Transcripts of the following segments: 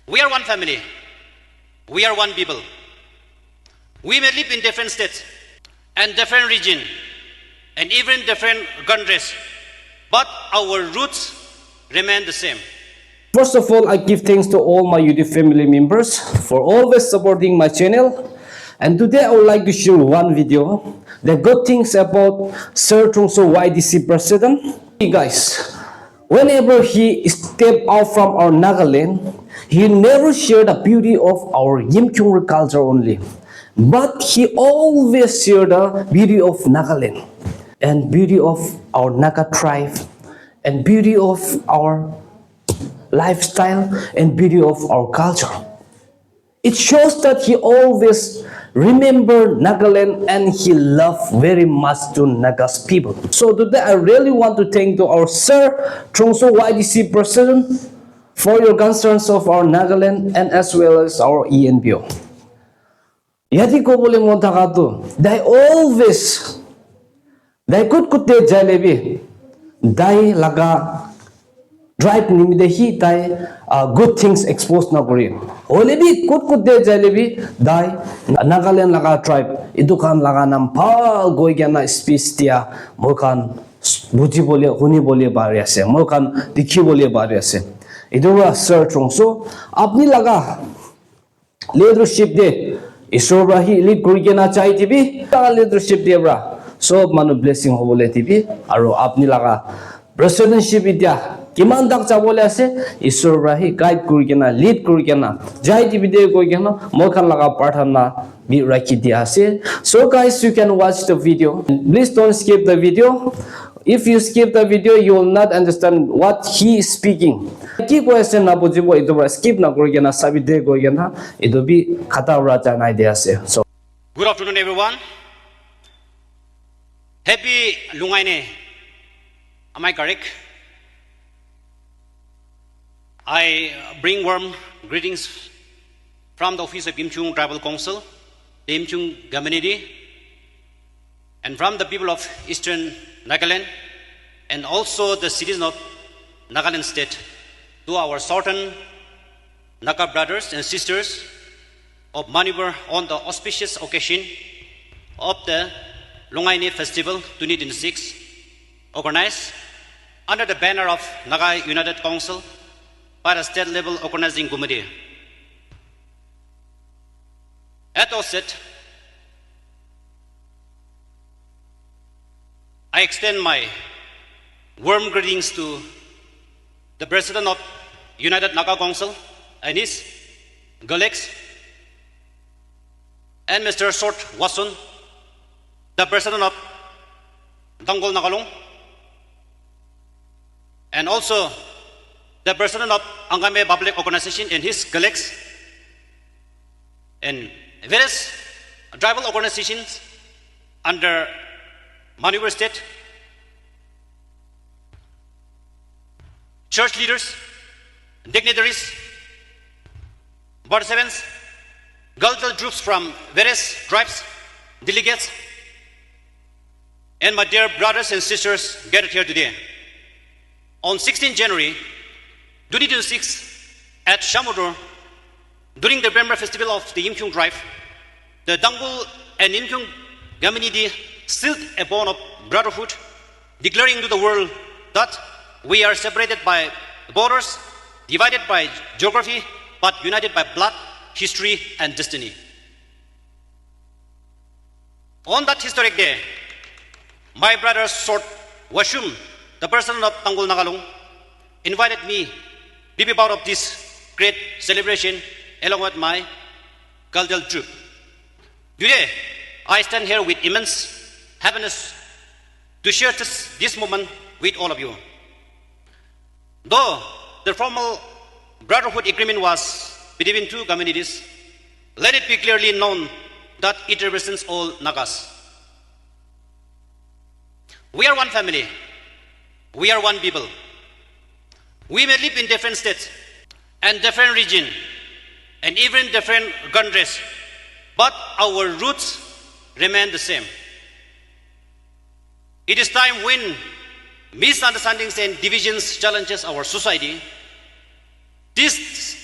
We are one family. We are one people. We may live in different states and different region and even different countries, but our roots remain the same. First of all, I give thanks to all my YouTube family members for always supporting my channel. And today I would like to share one video, the good things about Sir Trungso YDC President. Hey guys, whenever he stepped out from our Nagaland, he never shared the beauty of our Yimkyung culture only, but he always shared the beauty of Nagaland and beauty of our Naga tribe and beauty of our lifestyle and beauty of our culture. It shows that he always remembered Nagaland and he loved very much to Naga's people. So today I really want to thank to our Sir Trungso YDC President for your concerns of our Nagaland and as well as our ENBO. Yadi ko bole mo thakato, they always, they could jalebi, they laga drive nimide hi tai good things exposed na kori hole bi kut de jale bi dai Nagaland laga tribe idu khan laga nam phal goi gana speech tia moi khan buji bole huni bole bari ase moi khan dikhi bole bari ase idu wa Sir Trungso apni laga leadership de ishor rahi lead kori gena chai tibi ta leadership de bra sob manu blessing hobole tibi aro apni laga presidency idea kiman dak chabole ase ishor rahi guide kuri kena lead kuri kena jai video koi kena moi khan laga parthana bi rakhi dia ase. So guys, you can watch the video. Please don't skip the video. If you skip the video, you will not understand what he is speaking. Ki question na bujibo ido skip na kuri kena sabi de koi kena ido bi khata ura janai dia ase. So Good afternoon, everyone. Happy Lungaine. Am I correct? I bring warm greetings from the office of Yimkyung Tribal Council, the Yimkyung community, and from the people of Eastern Nagaland, and also the citizens of Nagaland State, to our southern Naga brothers and sisters of Manipur on the auspicious occasion of the Lungaine Festival 2026, organized under the banner of Naga United Council by the state level organizing committee. At the outset, I extend my warm greetings to the President of United Naga Council and his colleagues, and Mr. Sort Wasun, the President of Dangol Nagalong, and also the President of Angame Public Organization and his colleagues, and various tribal organizations under Manipur State, church leaders, dignitaries, participants, cultural groups from various tribes, delegates, and my dear brothers and sisters gathered here today. On 16 January 2026 at Shamudur, during the Brahma festival of the Yimkyung tribe, the Dangul and Yimkyung community sealed a bond of brotherhood, declaring to the world that we are separated by borders, divided by geography, but united by blood, history, and destiny. On that historic day, my brother Sort Washum, the President of Dangul Nagalong, invited me to be part of this great celebration along with my cultural troop. Today, I stand here with immense happiness to share this moment with all of you. Though the formal brotherhood agreement was between two communities, let it be clearly known that it represents all Nagas. We are one family. We are one people. We may live in different states and different region and even different countries, but our roots remain the same. It is time when misunderstandings and divisions challenges our society. This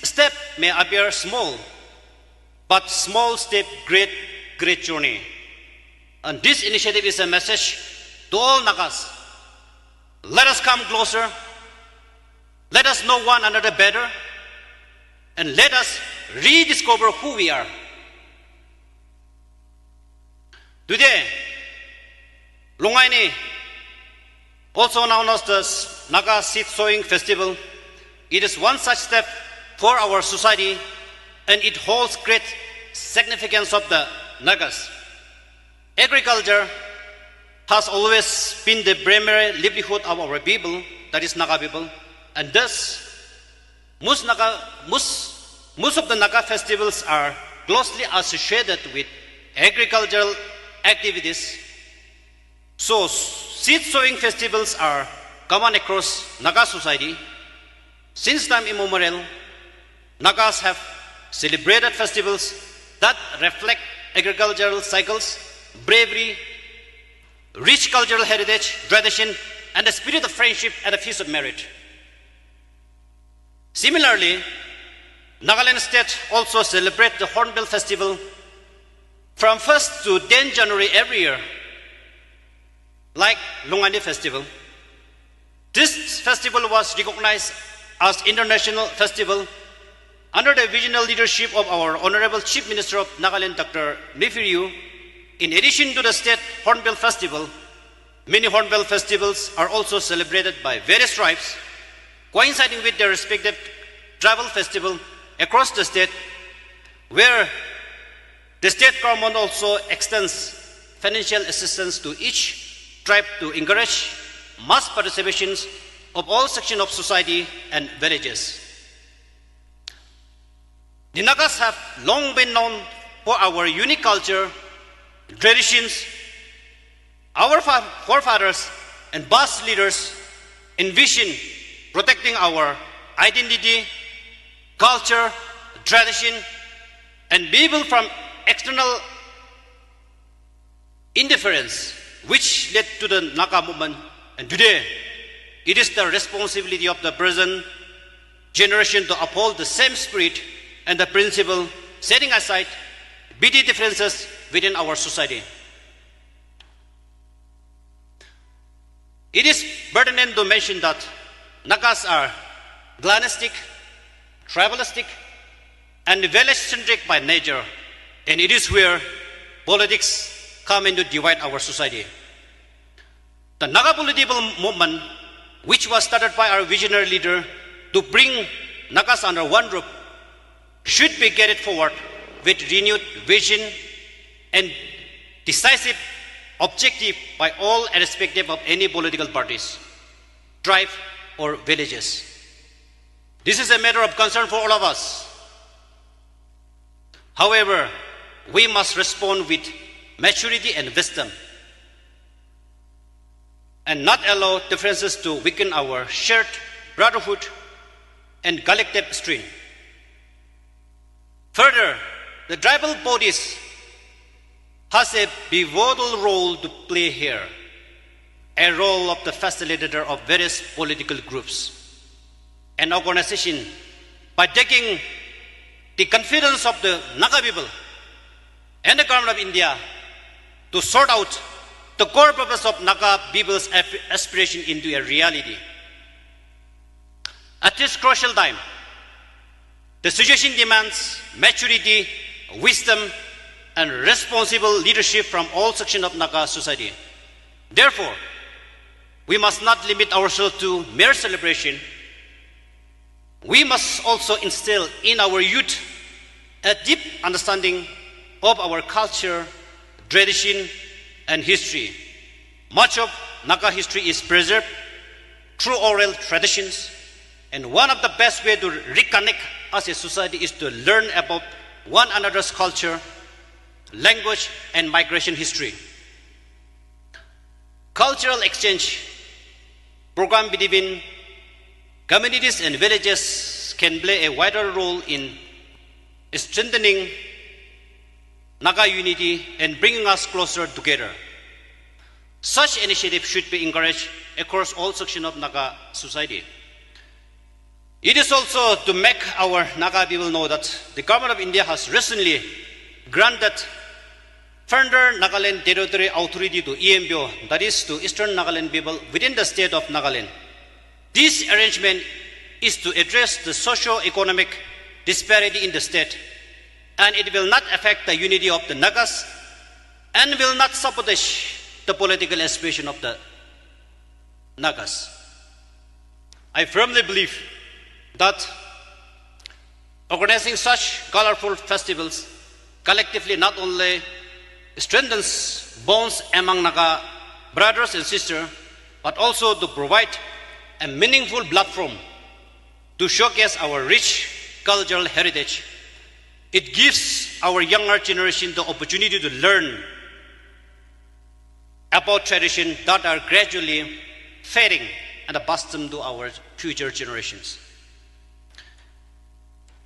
step may appear small, but small step, great journey. And this initiative is a message to all Nagas. Let us come closer. Let us know one another better. And let us rediscover who we are. Today, Lungaini, also known as the Naga Seed Sowing Festival, it is one such step for our society, and it holds great significance of the Nagas. Agriculture has always been the primary livelihood of our people, that is Naga people, and thus most of the Naga festivals are closely associated with agricultural activities. So seed sowing festivals are common across Naga society. Since time immemorial, Nagas have celebrated festivals that reflect agricultural cycles, bravery, rich cultural heritage, tradition, and the spirit of friendship and the feast of merit. Similarly, Nagaland State also celebrates the Hornbill Festival from 1st to 10 January every year, like Lungaini Festival. This festival was recognized as International Festival under the visionary leadership of our Honorable Chief Minister of Nagaland, Dr. Nifiriu. In addition to the State Hornbill Festival, many Hornbill festivals are also celebrated by various tribes, coinciding with their respective tribal festival across the state, where the state government also extends financial assistance to each tribe to encourage mass participation of all sections of society and villages. The Nagas have long been known for our unique culture, traditions. Our forefathers and past leaders envisioned protecting our identity, culture, tradition, and people from external interference, which led to the Naga movement. And today, it is the responsibility of the present generation to uphold the same spirit and the principle, setting aside petty differences within our society. It is pertinent to mention that Nagas are clanistic, tribalistic, and village-centric by nature, and it is where politics come in to divide our society. The Naga political movement, which was started by our visionary leader to bring Nagas under one roof, should be carried forward with renewed vision and decisive objective by all irrespective of any political parties, tribe, or villages. This is a matter of concern for all of us. However, we must respond with maturity and wisdom and not allow differences to weaken our shared brotherhood and collective strength. Further, the tribal bodies has a pivotal role to play here, a role of the facilitator of various political groups and organizations by taking the confidence of the Naga people and the government of India to sort out the core purpose of Naga people's aspiration into a reality. At this crucial time, the situation demands maturity, wisdom, and responsible leadership from all sections of Naga society. Therefore, we must not limit ourselves to mere celebration. We must also instill in our youth a deep understanding of our culture, tradition, and history. Much of Naga history is preserved through oral traditions, and one of the best ways to reconnect as a society is to learn about one another's culture, language, and migration history. Cultural exchange program between communities and villages can play a vital role in strengthening Naga unity and bringing us closer together. Such initiatives should be encouraged across all sections of Naga society. It is also to make our Naga people know that the government of India has recently granted further Nagaland Territory Authority to EMBO, that is to Eastern Nagaland people within the state of Nagaland. This arrangement is to address the socio-economic disparity in the state, and it will not affect the unity of the Nagas and will not sabotage the political aspiration of the Nagas. I firmly believe that organizing such colorful festivals collectively not only strengthens bonds among Naga brothers and sisters, but also to provide a meaningful platform to showcase our rich cultural heritage. It gives our younger generation the opportunity to learn about traditions that are gradually fading and passed them to our future generations.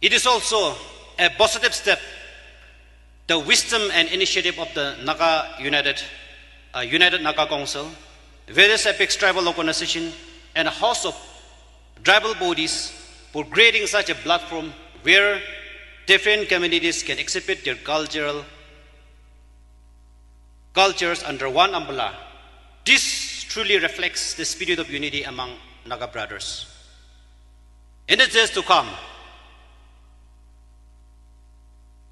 It is also a positive step, the wisdom and initiative of the United Naga Council, various apex tribal organizations, and a host of tribal bodies for creating such a platform where different communities can exhibit their cultures under one umbrella. This truly reflects the spirit of unity among Naga brothers. In the days to come,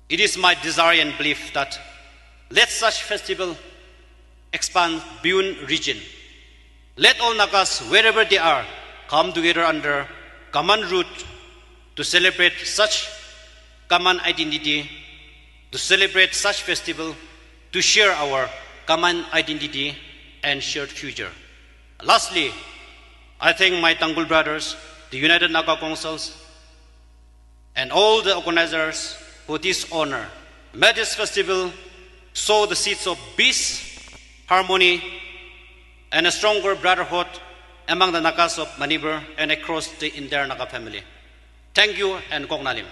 it is my desire and belief that let such festival expand beyond region. Let all Nagas, wherever they are, come together under common root to celebrate such common identity, to celebrate such festival, to share our common identity and shared future. Lastly, I thank my Tanggul brothers, the United Naga Councils, and all the organizers for this honor. May this festival sow the seeds of peace, harmony, and a stronger brotherhood among the Nagas of Manipur and across the entire Naga family. Thank you and Kok Nalim.